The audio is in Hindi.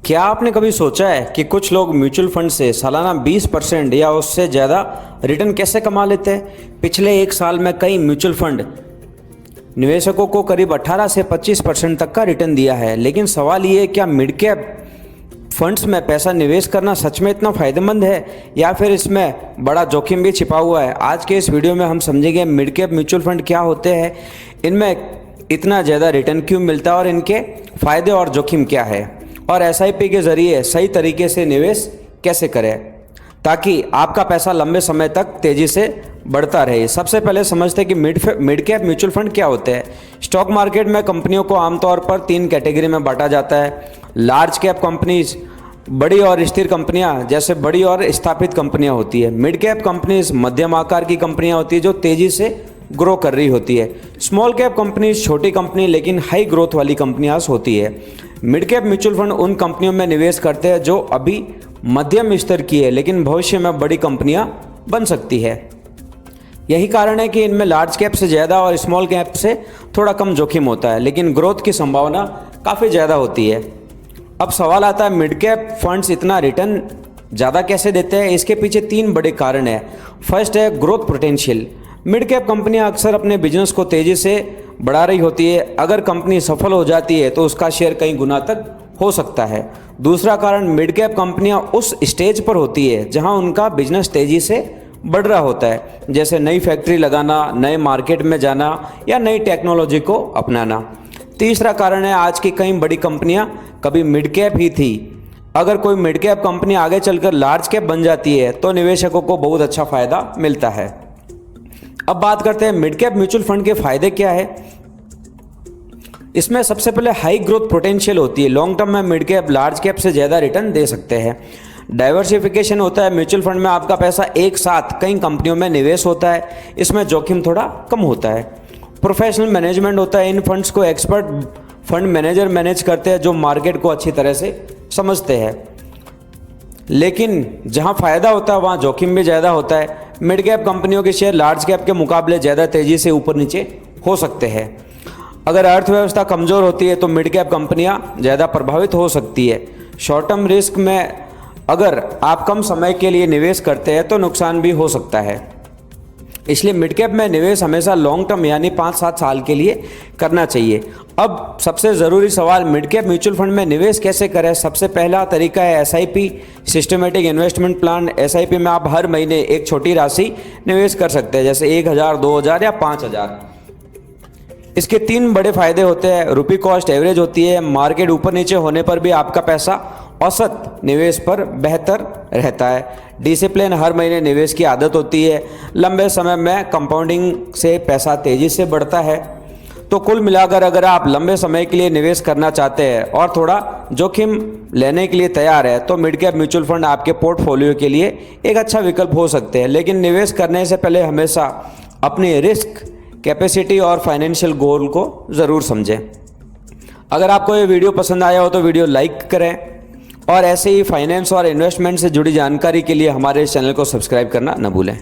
क्या आपने कभी सोचा है कि कुछ लोग म्यूचुअल फंड से सालाना 20% या उससे ज़्यादा रिटर्न कैसे कमा लेते हैं? पिछले एक साल में कई म्यूचुअल फंड निवेशकों को करीब 18 से 25% तक का रिटर्न दिया है। लेकिन सवाल ये है, क्या मिड कैप फंड्स में पैसा निवेश करना सच में इतना फ़ायदेमंद है या फिर इसमें बड़ा जोखिम भी छिपा हुआ है? आज के इस वीडियो में हम समझेंगे मिड कैप म्यूचुअल फंड क्या होते हैं, इनमें इतना ज़्यादा रिटर्न क्यों मिलता है और इनके फ़ायदे और जोखिम क्या है, और एसआईपी के ज़रिए सही तरीके से निवेश कैसे करें ताकि आपका पैसा लंबे समय तक तेज़ी से बढ़ता रहे। सबसे पहले समझते हैं कि मिड कैप म्यूचुअल फंड क्या होते हैं। स्टॉक मार्केट में कंपनियों को आमतौर पर 3 कैटेगरी में बांटा जाता है। लार्ज कैप कंपनीज, बड़ी और स्थिर कंपनियां, जैसे बड़ी और स्थापित कंपनियां होती है। मिड कैप कंपनीज मध्यम आकार की कंपनियां होती है जो तेज़ी से ग्रो कर रही होती है। स्मॉल कैप कंपनीज छोटी कंपनी लेकिन हाई ग्रोथ वाली कंपनियां होती है। मिड कैप म्यूचुअल फंड उन कंपनियों में निवेश करते हैं जो अभी मध्यम स्तर की है लेकिन भविष्य में बड़ी कंपनियां बन सकती है। यही कारण है कि इनमें लार्ज कैप से ज़्यादा और स्मॉल कैप से थोड़ा कम जोखिम होता है लेकिन ग्रोथ की संभावना काफ़ी ज़्यादा होती है। अब सवाल आता है, मिड कैप फंड्स इतना रिटर्न ज़्यादा कैसे देते हैं? इसके पीछे 3 बड़े कारण हैं। फर्स्ट है ग्रोथ पोटेंशियल। मिड कैप कंपनियां अक्सर अपने बिजनेस को तेज़ी से बढ़ा रही होती है। अगर कंपनी सफल हो जाती है तो उसका शेयर कई गुना तक हो सकता है। दूसरा कारण, मिड कैप कंपनियां उस स्टेज पर होती है जहां उनका बिजनेस तेज़ी से बढ़ रहा होता है, जैसे नई फैक्ट्री लगाना, नए मार्केट में जाना या नई टेक्नोलॉजी को अपनाना। तीसरा कारण है, आज की कई बड़ी कंपनियां कभी मिड कैप ही थी। अगर कोई मिड कैप कंपनी आगे चलकर लार्ज कैप बन जाती है तो निवेशकों को बहुत अच्छा फायदा मिलता है। अब बात करते हैं मिड कैप म्यूचुअल फंड के फायदे क्या है। इसमें सबसे पहले हाई ग्रोथ पोटेंशियल होती है। लॉन्ग टर्म में मिड कैप लार्ज कैप से ज़्यादा रिटर्न दे सकते हैं। डाइवर्सिफिकेशन होता है। म्यूचुअल फंड में आपका पैसा एक साथ कई कंपनियों में निवेश होता है, इसमें जोखिम थोड़ा कम होता है। प्रोफेशनल मैनेजमेंट होता है। इन फंड्स को एक्सपर्ट फंड मैनेजर मैनेज करते हैं जो मार्केट को अच्छी तरह से समझते हैं। लेकिन जहां फ़ायदा होता है वहां जोखिम भी ज़्यादा होता है। मिड कैप कंपनियों के शेयर लार्ज कैप के मुकाबले ज़्यादा तेज़ी से ऊपर नीचे हो सकते हैं। अगर अर्थव्यवस्था कमज़ोर होती है तो मिड कैप कंपनियां ज़्यादा प्रभावित हो सकती है। शॉर्ट टर्म रिस्क में अगर आप कम समय के लिए निवेश करते हैं तो नुकसान भी हो सकता है। इसलिए मिड कैप में निवेश हमेशा लॉन्ग टर्म यानी 5-7 साल के लिए करना चाहिए। अब सबसे ज़रूरी सवाल, मिड कैप म्यूचुअल फंड में निवेश कैसे करें? सबसे पहला तरीका है SIP, systematic investment plan. SIP में आप हर महीने एक छोटी राशि निवेश कर सकते हैं, जैसे 1000, 2000 या 5000। इसके 3 बड़े फायदे होते हैं। रुपी कॉस्ट एवरेज होती है। मार्केट ऊपर नीचे होने पर भी आपका पैसा औसत निवेश पर बेहतर रहता है। डिसिप्लिन, हर महीने निवेश की आदत होती है। लंबे समय में कंपाउंडिंग से पैसा तेज़ी से बढ़ता है। तो कुल मिलाकर अगर आप लंबे समय के लिए निवेश करना चाहते हैं और थोड़ा जोखिम लेने के लिए तैयार है तो मिड कैप म्यूचुअल फंड आपके पोर्टफोलियो के लिए एक अच्छा विकल्प हो सकते हैं। लेकिन निवेश करने से पहले हमेशा अपनी रिस्क कैपेसिटी और फाइनेंशियल गोल को ज़रूर समझें। अगर आपको ये वीडियो पसंद आया हो तो वीडियो लाइक करें और ऐसे ही फाइनेंस और इन्वेस्टमेंट से जुड़ी जानकारी के लिए हमारे चैनल को सब्सक्राइब करना न भूलें।